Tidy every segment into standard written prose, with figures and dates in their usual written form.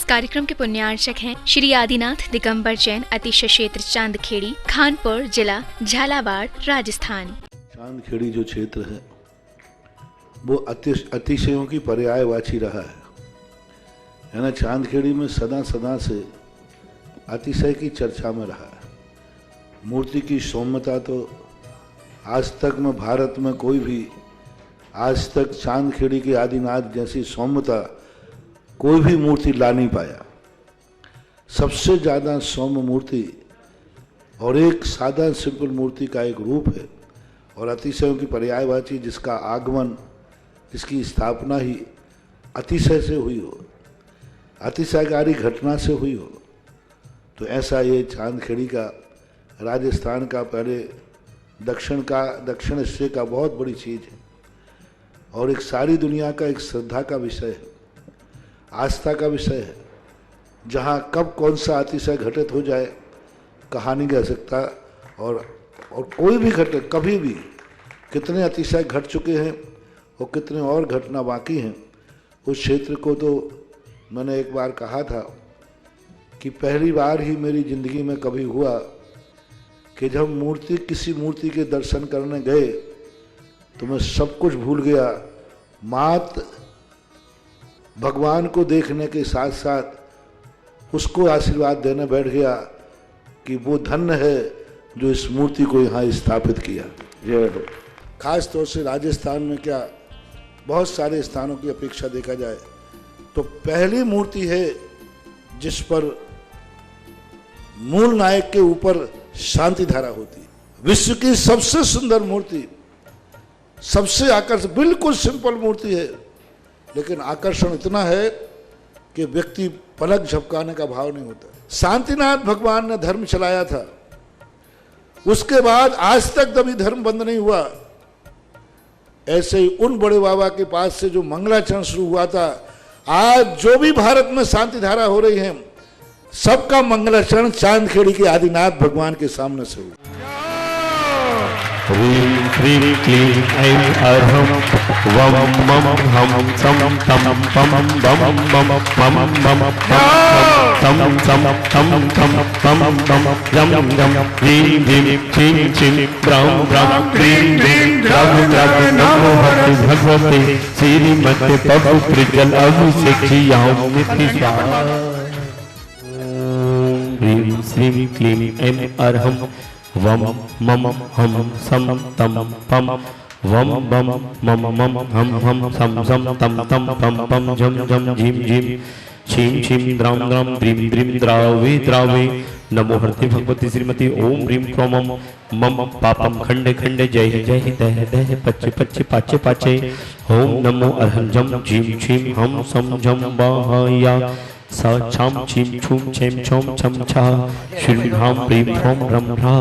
कार्यक्रम के पुण्यार्चक हैं श्री आदिनाथ दिगंबर जैन अतिशय क्षेत्र चांदखेड़ी, खानपुर जिला, झालावाड़, राजस्थान। चांदखेड़ी जो क्षेत्र है वो अतिशयों की पर्यायवाची रहा है ना। चांदखेड़ी में सदा सदा से अतिशय की चर्चा में रहा है। मूर्ति की सौम्यता तो आज तक में भारत में कोई भी आज तक चांदखेड़ी के आदिनाथ जैसी सौम्यता कोई भी मूर्ति ला नहीं पाया। सबसे ज़्यादा सौम्य मूर्ति और एक सादा सिंपल मूर्ति का एक रूप है और अतिशयों की पर्यायवाची जिसका आगमन, जिसकी स्थापना ही अतिशय से हुई हो, अतिशयकारी घटना से हुई हो, तो ऐसा ये चांदखेड़ी का राजस्थान का पहले दक्षिण हिस्से का बहुत बड़ी चीज़ है और एक सारी दुनिया का एक श्रद्धा का विषय है, आस्था का विषय है। जहाँ कब कौन सा अतिशय घटित हो जाए कहा नहीं जा सकता और कोई भी घटे कभी भी कितने अतिशय घट चुके हैं और कितने और घटना बाकी हैं। उस क्षेत्र को तो मैंने एक बार कहा था कि पहली बार ही मेरी ज़िंदगी में कभी हुआ कि जब किसी मूर्ति के दर्शन करने गए तो मैं सब कुछ भूल गया। मात भगवान को देखने के साथ साथ उसको आशीर्वाद देने बैठ गया कि वो धन्य है जो इस मूर्ति को यहाँ स्थापित किया। खास तौर से राजस्थान में क्या बहुत सारे स्थानों की अपेक्षा देखा जाए तो पहली मूर्ति है जिस पर मूल नायक के ऊपर शांति धारा होती है। विश्व की सबसे सुंदर मूर्ति, सबसे आकर्षक, बिल्कुल सिंपल मूर्ति है लेकिन आकर्षण इतना है कि व्यक्ति पलक झपकाने का भाव नहीं होता। शांतिनाथ भगवान ने धर्म चलाया था, उसके बाद आज तक कभी धर्म बंद नहीं हुआ। ऐसे ही उन बड़े बाबा के पास से जो मंगलाचरण शुरू हुआ था, आज जो भी भारत में शांति धारा हो रही है सबका मंगलाचरण चांदखेड़ी के आदिनाथ भगवान के सामने से हुआ। ह्रीं क्लीं क्लीं ऐं अर्हं वं मं हम सं तं पं बं बं मं मम तं सं तं तं पं बं जं जं ह्रीं ह्रीं क्लीं क्लीं ब्रां ब्रां क्लीं क्लीं द्रव द्रव नमो भगवते श्रीमते पवित्र जल अभिषेक्यां नित्य स्वाहा। ह्रीं श्रीं क्लीं ऐं अर्हं वम मम हम सम तम पम वम बम मम मम हम सम सम तम तम पम पम झम झम झीम झीम छीम छीम द्राम द्राम द्रीम द्रीम द्रावे द्रावे नमो हरते भगवती श्रीमती ओम ह्रीं क्रोम मम पापम खंडे खंडे जय जय दह दह पच्चे पच्चे पाचे पाचे ओम नमो अर्हं झम झीम छीम हम सम झम बाहया सा छाम छीम छूम छेम छोम छम छा श्रीं ह्रां प्रीं ह्रौं रम ह्रा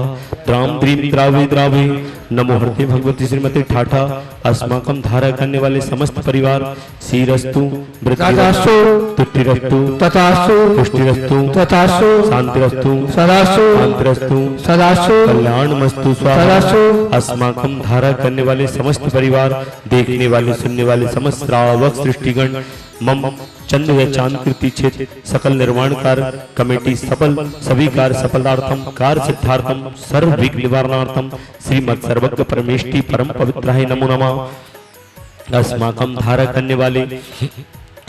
द्राम द्रीं द्रावे द्रावे नमो हरते भगवती श्रीमती ठाठा अस्माकं धारा करने वाले समस्त परिवार श्रीरस्तु वृद्धिरस्तु तुष्टिरस्तु तथास्तु पुष्टिरस्तु तथास्तु शांतिरस्तु सदास्तु शांतिरस्तु सदास्तु कल्याणमस्तु सदास्तु। अस्माकं धारा करने वाले समस्त परिवार, देखने वाले सुनने वाले समस्त श्रावक सृष्टिगण मम चंद्र व चांद कीर्ति क्षेत्र सकल निर्माणकार कमेटी सफल सभी कार्य सफलार्थम कार्य सिद्धार्थम सर्व विघ्न निवारणार्थम श्रीमद सर्वज्ञ परमेष्टि परम पवित्राय नमो नमः। अस्माकं धारा करने वाले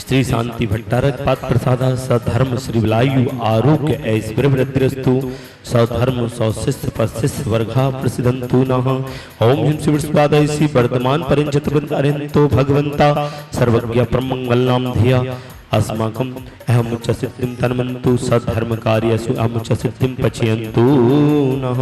श्री शांति भट्टारक पाद प्रसाद सधर्म श्री विलायु आरोग्य ऐश्वर्य वृद्धिरस्तु सधर्म सौशिष्य पशिष्य वर्गा प्रसिद्धंतु नः। ओम ह्रीं श्री विष्णुपादाय श्री वर्धमान परिंचतवृंद अरिहंतो भगवंता सर्वज्ञ परमंगलनाम धिया अस्माकं अहमुच्च सिद्धिं तन्मन्तु सद्धर्मकार्यसु अहमुच्च सिद्धिं पचयन्तु नः।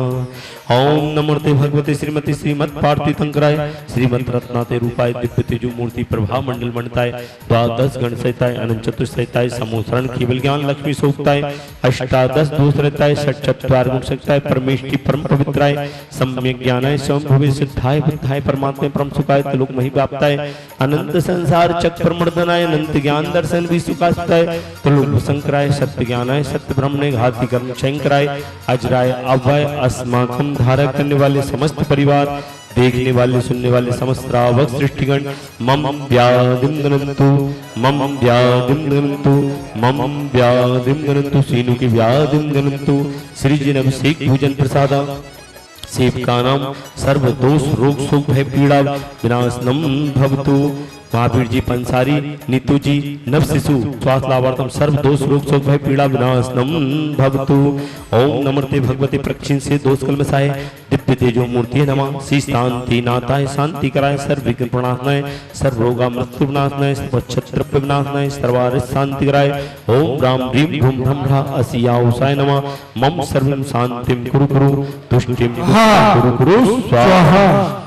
ओम नमोते भगवते श्रीमती श्रीमद पार्थिव शंकराय श्रीमद रत्नाते रूपाय दिव्य तेजो मूर्ति प्रभा मंडल मंडताय द्वादश गण सहिताय अनंत चतुर सहिताय समोसरण केवल ज्ञान लक्ष्मी सोक्ताय अष्टादश दोष रहताय षट चत्वार गुण सहिताय परमेष्टि परम पवित्राय सम्यक ज्ञानाय स्वयं सिद्धाय बुद्धाय परमात्मा परम सुखाय त्रिलोक मही व्याप्ताय अनंत संसार चक्र मर्दनाय अनंत ज्ञान दर्शन सुखास्ताय त्रिलोक शंकराय सत्य ज्ञानाय सत्य ब्रह्मणे घाति कर्म शंकराय अजराय अभय अस्माकं धारा करने वाले समस्त परिवार, देखने वाले सुनने वाले समस्त श्रावक सृष्टिगण मम व्याधिम गणन्तु मम व्याधिम गणन्तु मम व्याधिम गणन्तु सीनु की व्याधिम गणन्तु श्री जिन अभिषेक पूजन प्रसादा सेवकानां सर्व दोष रोग शोक भय पीड़ा विनाशनम भवतु। महावीर जी पंसारी नीतू जी नव शिशु स्वास्थ्य लाभार्थम सर्व दोष रोग शोक भय पीड़ा विनाशनम भवतु। ओम नमस्ते भगवते प्रक्षिण से दोष कलमसाय दिव्य तेजो मूर्ति नमः श्री शांति नाथाय शांति कराय सर्व विघ्न प्रणाशनाय सर्व रोगा मृत्यु विनाशनाय सर्वक्षत्र विनाशनाय सर्वारिष्ट शांति कराय। ओम राम ह्रीम भूम ब्रह्मणा असियाउसाय नमः मम सर्वं शांतिम कुरु कुरु तुष्टिम कुरु कुरु स्वाहा।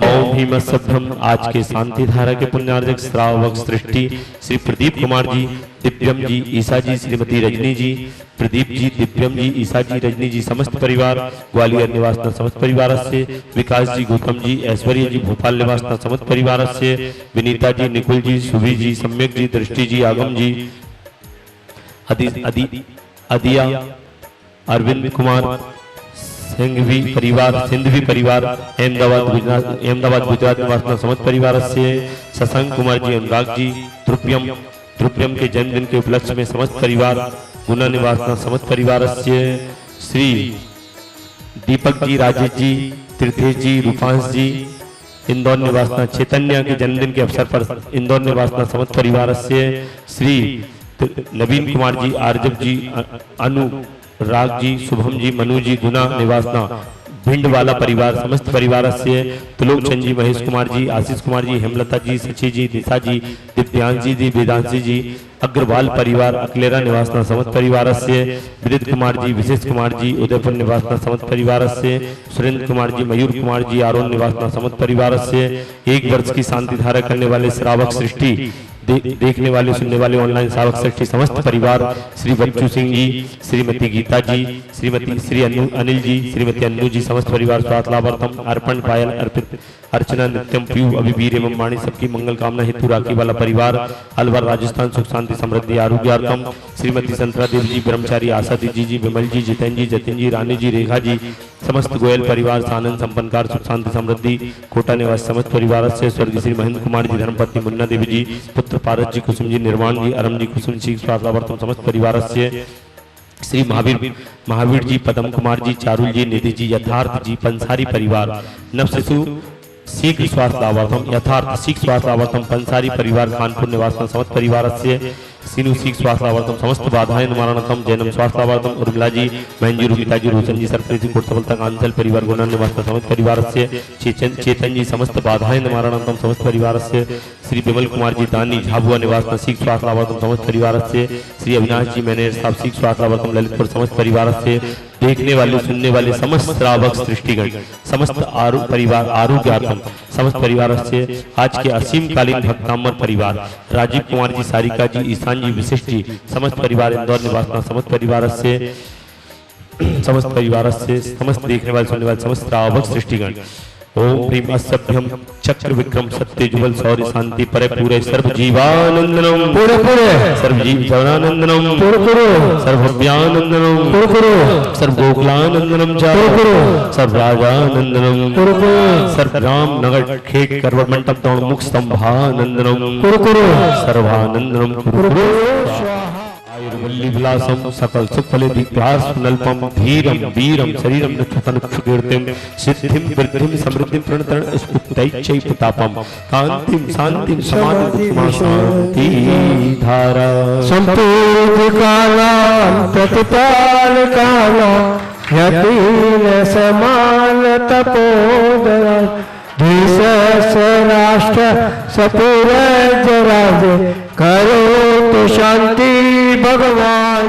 ओम भीम सभ्रम आज के शांति धारा के पुण्यार्जक श्रावक सृष्टि श्री प्रदीप कुमार जी दिव्यम जी ईसा जी श्रीमती रजनी जी प्रदीप जी दिव्यम जी ईसा जी रजनी जी समस्त परिवार ग्वालियर निवासना समस्त परिवार से विकास जी गौतम जी ऐश्वर्य जी भोपाल निवासना समस्त परिवार से विनीता जी निकुल जी सुभी जी सम्यक जी दृष्टि जी आगम जी अदिया अरविंद कुमार सिंघवी परिवार अहमदाबाद गुजरात निवासना समस्त परिवार से शशांक कुमार जी अनुराग जी त्रुप्यम के जन्मदिन के उपलक्ष्य में समस्त परिवार गुना निवासना समस्त परिवार से श्री दीपक जी राजेश जी तीर्थेश जी रूपांश जी इंदौर निवासना चैतन्य के जन्मदिन के अवसर पर इंदौर निवासना समस्त परिवार से श्री नवीन कुमार जी आरजब जी अनुराग जी शुभम जी मनु जी गुना निवासना भिंड वाला परिवार समस्त परिवार से त्रिलोक चंद जी महेश कुमार जी आशीष कुमार जी हेमलता जी सची जी दिशा जी दिव्यांश जी वेदांशी जी अग्रवाल परिवार अकलेरा निवासना समस्त परिवार से विदित कुमार जी विशेष कुमार जी उदयपुर निवासना समस्त परिवार से सुरेंद्र कुमार जी मयूर कुमार जी आरोन निवासना समस्त परिवार से 1 वर्ष की शांति धारा करने वाले श्रावक सृष्टि देखने वाले सुनने वाले ऑनलाइन श्रावक सृष्टि समस्त परिवार श्री बच्चू सिंह जी श्रीमती गीता जी श्री अनिल जी श्रीमती अन्नू जी समस्त परिवार स्वास्थ्य लाभार्थम अर्पण पायल अर्पित अर्चना नित्यम पीयू अभिवीर एवं वाणी सबकी मंगल कामना हेतु राखी वाला परिवार अलवर राजस्थान सुख शांति समृद्धि आरोग्यार्थम श्रीमती संतरा देव जी ब्रह्मचारी आशा दीजी जी विमल जी जितेन जी जतिन जी रानी जी रेखा जी समस्त गोयल परिवार सानंद संपन्नकार सुख शांति समृद्धि कोटा निवास समस्त परिवार से स्वर्गीय श्री महेंद्र कुमार जी धर्मपत्नी मुन्ना देवी जी पुत्र पारस जी कुसुम जी निर्वाण जी अरम जी कुसुम जी स्वास्थ्य समस्त परिवार से श्री महावीर जी पदम कुमार जी चारुल जी निधि जी यथार्थ जी पंसारी परिवार नव शिशु शीघ्र स्वास्थ्य लाभार्थम यथार्थ शीघ्र स्वास्थ्य लाभार्थम पंसारी परिवार कानपुर निवासना समस्त परिवार से सीनु शीघ्र स्वास्थ्य लाभार्थम समस्त बाधाएं निवारणतम जैनम स्वास्थ्य लाभार्थम उर्मिला जी महन जी रूपिता जी रोशन जी सरप्रीत जी कोटसफलता कांचल परिवार गुना निवासना समस्त परिवार से चेतन जी समस्त बाधाएं निवारणतम समस्त परिवार से श्री विमल कुमार जी दानी झाबुआ निवासना शीघ्र स्वास्थ्य लाभार्थम समस्त परिवार से श्री अविनाश जी मैनेजर साहब शीघ्र स्वास्थ्य लाभार्थम ललितपुर समस्त परिवार से देखने वाले सुनने वाले समस्त श्रावक सृष्टिगण समस्त परिवार आरोग्यार्थम समस्त परिवार से आज के असीमकालीन भक्तांबर परिवार राजीव कुमार जी सारिका जी ईशान जी विशिष्ट जी समस्त परिवार इंदौर निवासना समस्त परिवार से समस्त देखने वाले सुनने वाले समस्त श्रावक सृष्टिगण ओम प्रेम असभ्यम चक्र विक्रम सत्य जुगल सौर्य शांति परे पूरे सर्व जीवानंदनम पूरे सर्व जीव जनानंदनम पूरे सर्वभव्यानंदनम पूरे सर्व गोकुलानंदनम सर्व राजानंदनम सर्व राम नगर खेत करवट मंडप दौड़ मुख स्तंभानंदनम सर्वानंदनम वल्ली विलासम सकल सुफले दिग्भास नल्पम धीरम वीरम शरीरम नक्षतनुक्षुकीर्तिम सिद्धिम वृद्धिम समृद्धिम प्रणतरण स्फुटैच्यै पुतापम कांतिम शांतिम समाधिम शांति धारा संपूर्ण कालां प्रतिपाल काला यतीन समान तपोदरा द्विसहस्राष्ट्र सपूरज राज करो तो शांति भगवान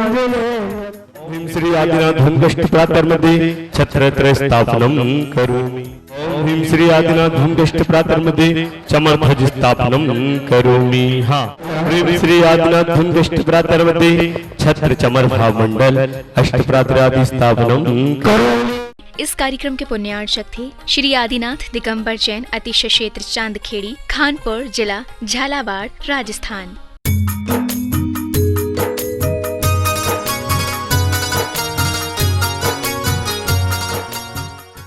ओम श्री आदिनाथ धूमकष्ट प्रातर्मध्ये छत्रत्रय स्थापनम करोमि ओम श्री आदिनाथ धूमकष्ट प्रातर्मध्ये चमरध्वज स्थापनम करोमि हाँ ओम श्री आदिनाथ धूमकष्ट प्रातर्मध्ये छत्र चमर भाव मंडल अष्ट प्रातरादि स्थापनम करोमि। इस कार्यक्रम के पुण्यार्चक थे श्री आदिनाथ दिगंबर जैन अतिशय क्षेत्र चांदखेड़ी खानपुर जिला झालावाड़ राजस्थान।